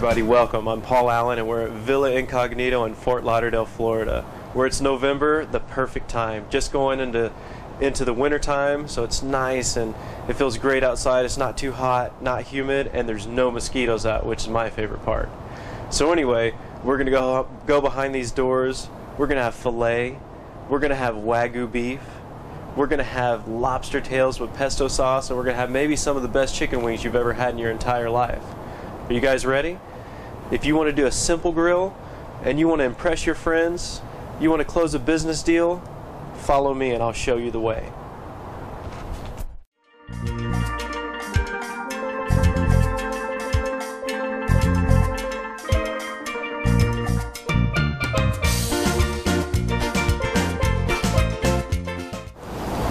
everybody, welcome. I'm Paul Allen and we're at Villa Incognito in Fort Lauderdale, Florida, where it's November, the perfect time. Just going into the winter time, so it's nice and it feels great outside. It's not too hot, not humid, and there's no mosquitoes out, which is my favorite part. So anyway, we're gonna go behind these doors. We're gonna have filet. We're gonna have Wagyu beef. We're gonna have lobster tails with pesto sauce, and we're gonna have maybe some of the best chicken wings you've ever had in your entire life. Are you guys ready? If you want to do a simple grill and you want to impress your friends, you want to close a business deal, follow me and I'll show you the way.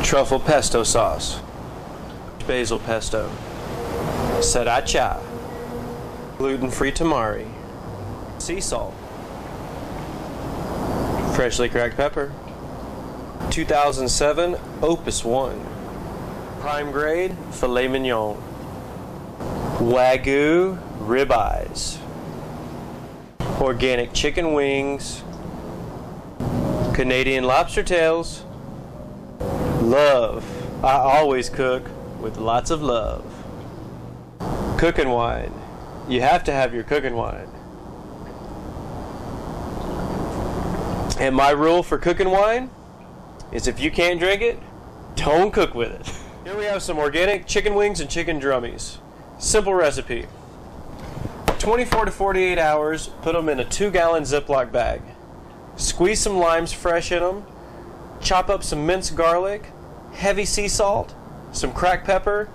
Truffle pesto sauce, basil pesto, sriracha, gluten-free tamari, sea salt, freshly cracked pepper, 2007 Opus 1, prime grade filet mignon, Wagyu ribeyes, organic chicken wings, Canadian lobster tails, love. I always cook with lots of love. Cooking wine. You have to have your cooking wine. And my rule for cooking wine is if you can't drink it, don't cook with it. Here we have some organic chicken wings and chicken drummies. Simple recipe. 24 to 48 hours, put them in a 2-gallon Ziploc bag. Squeeze some limes fresh in them. Chop up some minced garlic, heavy sea salt, some cracked pepper,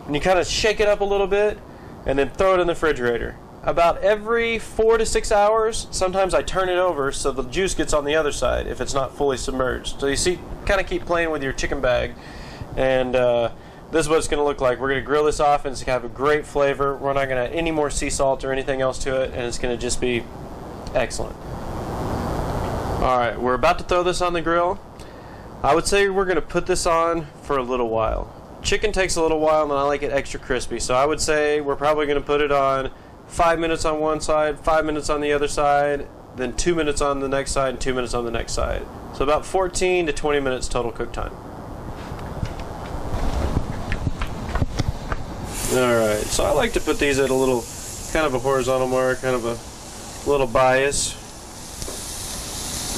and you kind of shake it up a little bit and then throw it in the refrigerator. About every 4 to 6 hours, sometimes I turn it over so the juice gets on the other side if it's not fully submerged. So you see, kind of keep playing with your chicken bag, and this is what it's going to look like. We're going to grill this off and it's going to have a great flavor. We're not going to add any more sea salt or anything else to it, and it's going to just be excellent. Alright, we're about to throw this on the grill. I would say we're going to put this on for a little while. Chicken takes a little while and I like it extra crispy, so I would say we're probably going to put it on 5 minutes on one side, 5 minutes on the other side, then 2 minutes on the next side and 2 minutes on the next side. So about 14 to 20 minutes total cook time. Alright, so I like to put these at a little, kind of a horizontal mark, kind of a little bias.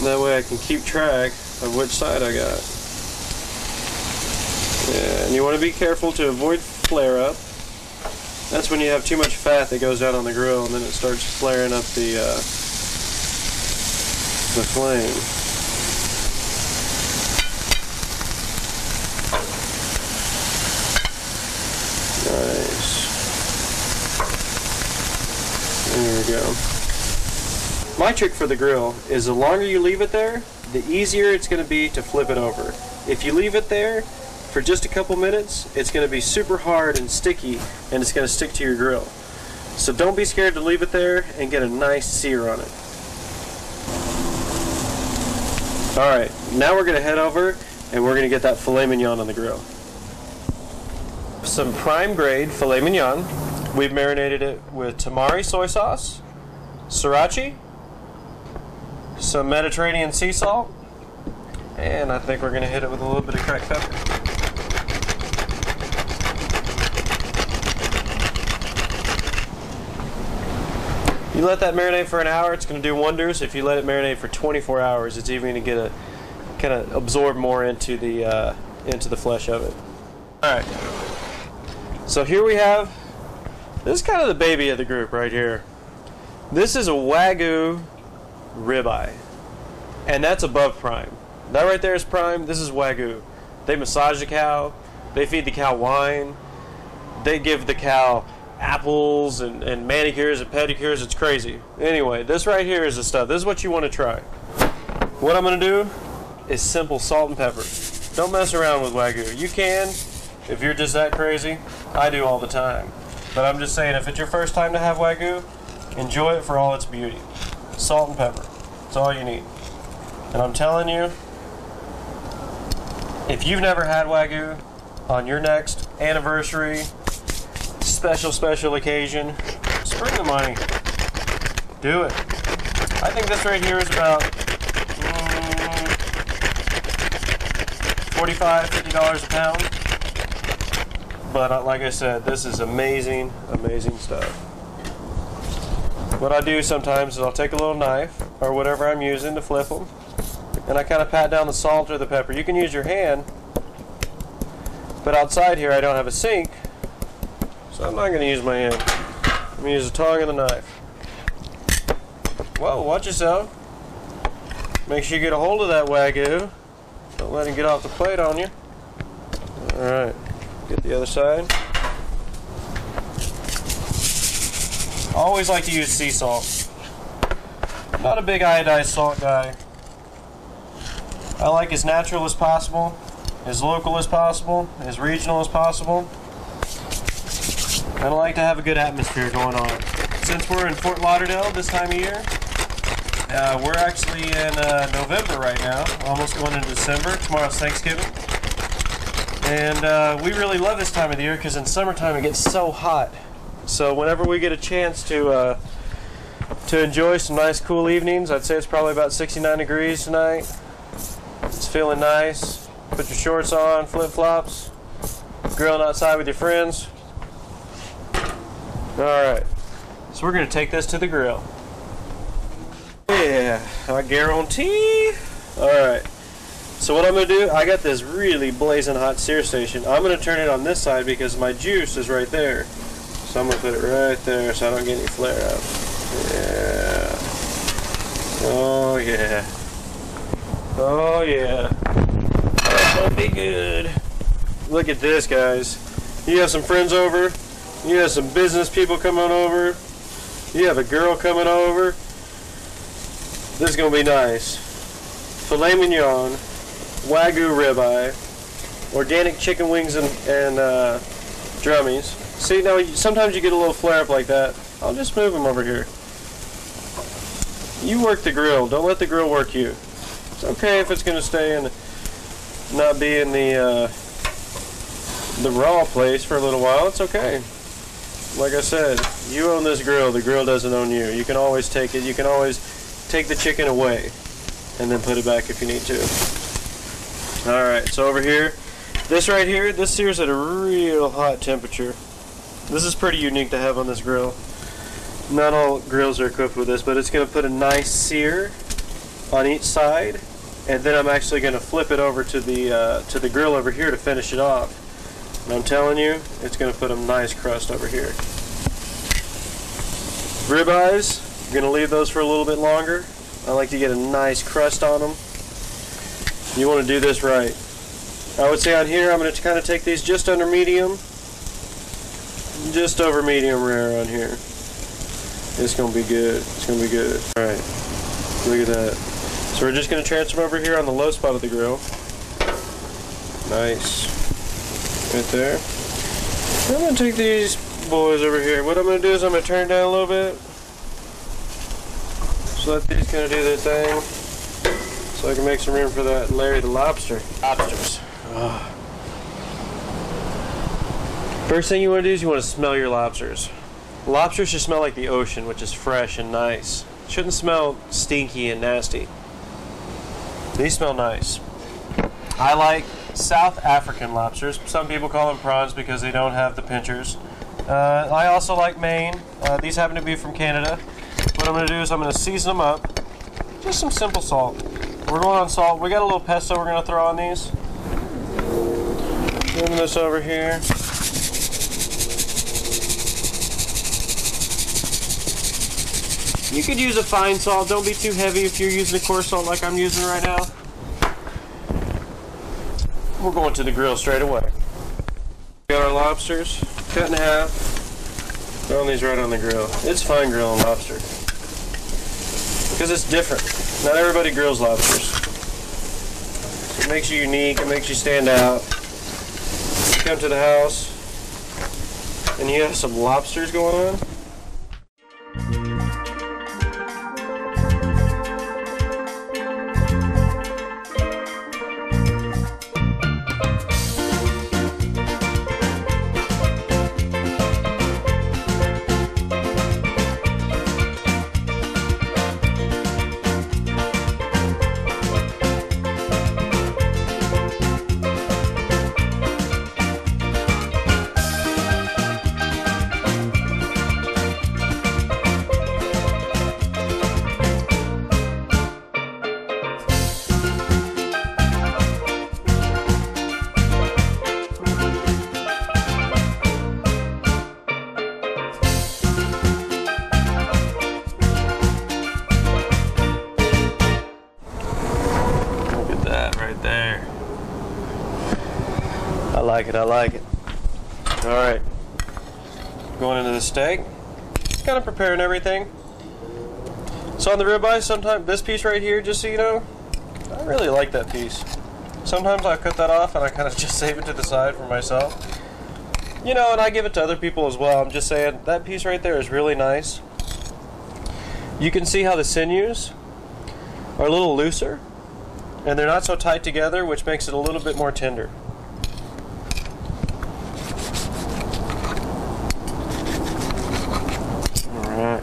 That way I can keep track of which side I got. Yeah, and you want to be careful to avoid flare up. That's when you have too much fat that goes down on the grill and then it starts flaring up the flame. Nice. There we go. My trick for the grill is the longer you leave it there, the easier it's going to be to flip it over. If you leave it there for just a couple minutes, it's going to be super hard and sticky and it's going to stick to your grill. So don't be scared to leave it there and get a nice sear on it. Alright, now we're going to head over and we're going to get that filet mignon on the grill. Some prime grade filet mignon. We've marinated it with tamari soy sauce, sriracha, some Mediterranean sea salt, and I think we're going to hit it with a little bit of cracked pepper. You let that marinate for an hour, it's going to do wonders. If you let it marinate for 24 hours, it's even going to get a kind of absorb more into the flesh of it. All right. So here we have, this is kind of the baby of the group right here. This is a Wagyu Ribeye, and that's above prime. That right there is prime. This is Wagyu. They massage the cow, they feed the cow wine, they give the cow apples and manicures and pedicures. It's crazy. Anyway, this right here is the stuff. This is what you want to try. What I'm going to do is simple salt and pepper. Don't mess around with Wagyu. You can if you're just that crazy. I do all the time. But I'm just saying, if it's your first time to have Wagyu, enjoy it for all its beauty. Salt and pepper. That's all you need. And I'm telling you, if you've never had Wagyu, on your next anniversary, special occasion, spring the money. do it. I think this right here is about $45, $50 a pound. But like I said, this is amazing, amazing stuff. What I do sometimes is I'll take a little knife or whatever I'm using to flip them, and I kind of pat down the salt or the pepper. You can use your hand, but outside here I don't have a sink, so I'm not going to use my hand. I'm going to use the tongue and the knife. Whoa, watch yourself. Make sure you get a hold of that Wagyu. Don't let him get off the plate on you. Alright, get the other side. I always like to use sea salt. I'm not a big iodized salt guy. I like as natural as possible, as local as possible, as regional as possible. I like to have a good atmosphere going on. Since we're in Fort Lauderdale this time of year, we're actually in November right now, almost going into December. Tomorrow's Thanksgiving. And we really love this time of the year because in summertime it gets so hot. So whenever we get a chance to enjoy some nice cool evenings, I'd say it's probably about 69 degrees tonight. It's feeling nice. Put your shorts on, flip-flops, grilling outside with your friends. Alright, so we're going to take this to the grill. Yeah, I guarantee. Alright, so what I'm going to do, I got this really blazing hot sear station. I'm going to turn it on this side because my juice is right there. So I'm going to put it right there so I don't get any flare up. Yeah. Oh yeah. Oh yeah. That's going to be good. Look at this, guys. You have some friends over. You have some business people coming over. You have a girl coming over. This is going to be nice. Filet Mignon, Wagyu Ribeye, organic chicken wings and drummies. See, now sometimes you get a little flare up like that. I'll just move them over here. You work the grill. Don't let the grill work you. It's okay if it's going to stay and not be in the raw place for a little while. It's okay. Like I said, you own this grill. The grill doesn't own you. You can always take it. You can always take the chicken away and then put it back if you need to. Alright, so over here, this right here, this sears at a real hot temperature. This is pretty unique to have on this grill. Not all grills are equipped with this, but it's going to put a nice sear on each side, and then I'm actually going to flip it over to the grill over here to finish it off. And I'm telling you, it's going to put a nice crust over here. Ribeyes, I'm going to leave those for a little bit longer. I like to get a nice crust on them. You want to do this right. I would say on here I'm going to kind of take these just under medium, just over medium rare on here. It's going to be good. It's going to be good. Alright, look at that. So we're just going to transfer them over here on the low spot of the grill. Nice. Right there. I'm going to take these boys over here. What I'm going to do is I'm going to turn it down a little bit. So let these kind of do their thing. So I can make some room for that Larry the Lobster. Lobsters. Oh. First thing you want to do is you want to smell your lobsters. Lobsters should smell like the ocean, which is fresh and nice. It shouldn't smell stinky and nasty. These smell nice. I like South African lobsters. Some people call them prawns because they don't have the pinchers. I also like Maine. These happen to be from Canada. What I'm going to do is I'm going to season them up. Just some simple salt. We're going on salt. We got a little pesto we're going to throw on these. Moving this over here. You could use a fine salt. Don't be too heavy if you're using a coarse salt like I'm using right now. We're going to the grill straight away. We got our lobsters cut in half. Throwing these right on the grill. It's fine grilling lobster. Because it's different. Not everybody grills lobsters. It makes you unique. It makes you stand out. You come to the house and you have some lobsters going on. like it, I like it. Alright. Going into the steak. Just kind of preparing everything. So on the ribeye, sometimes this piece right here, just so you know, I really like that piece. Sometimes I cut that off and I kind of just save it to the side for myself. You know, and I give it to other people as well. I'm just saying, that piece right there is really nice. You can see how the sinews are a little looser, and they're not so tight together, which makes it a little bit more tender. Alright.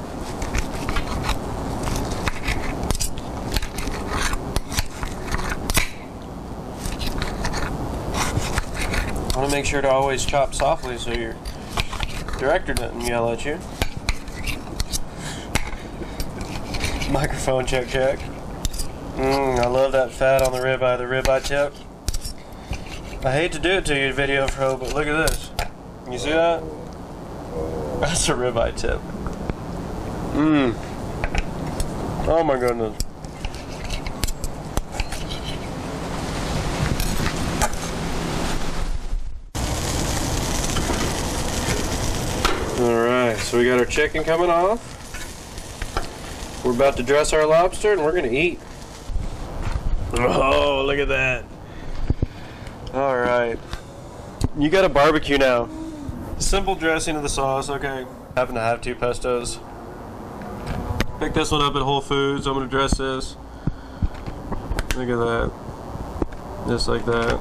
I want to make sure to always chop softly so your director doesn't yell at you. Microphone check, check. I love that fat on the ribeye tip. I hate to do it to you, video pro, but look at this. You see that? That's a ribeye tip. Oh my goodness. Alright, so we got our chicken coming off. We're about to dress our lobster and we're gonna eat. Oh, look at that. Alright. You got a barbecue now. Simple dressing of the sauce, okay. Happen to have 2 pestos. Pick this one up at Whole Foods. I'm gonna dress this. Look at that. Just like that.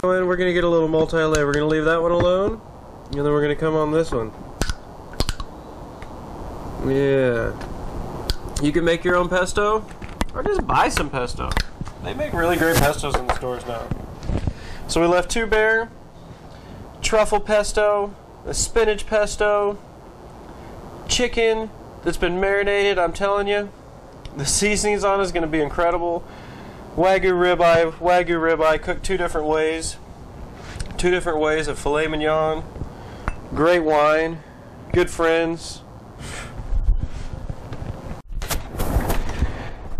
And we're gonna get a little multi-layer. We're gonna leave that one alone. And then we're gonna come on this one. Yeah. You can make your own pesto, or just buy some pesto. They make really great pestos in the stores now. So we left 2 bare, truffle pesto, a spinach pesto, chicken that's been marinated. I'm telling you, the seasonings on it is going to be incredible. Wagyu ribeye, cooked 2 different ways. 2 different ways of filet mignon. Great wine, good friends.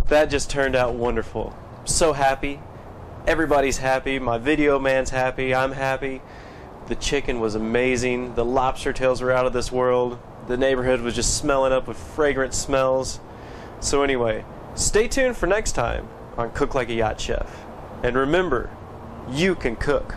That just turned out wonderful. I'm so happy. Everybody's happy. My video man's happy. I'm happy. The chicken was amazing. The lobster tails were out of this world. The neighborhood was just smelling up with fragrant smells. So anyway, stay tuned for next time on Cook Like a Yacht Chef. And remember, you can cook.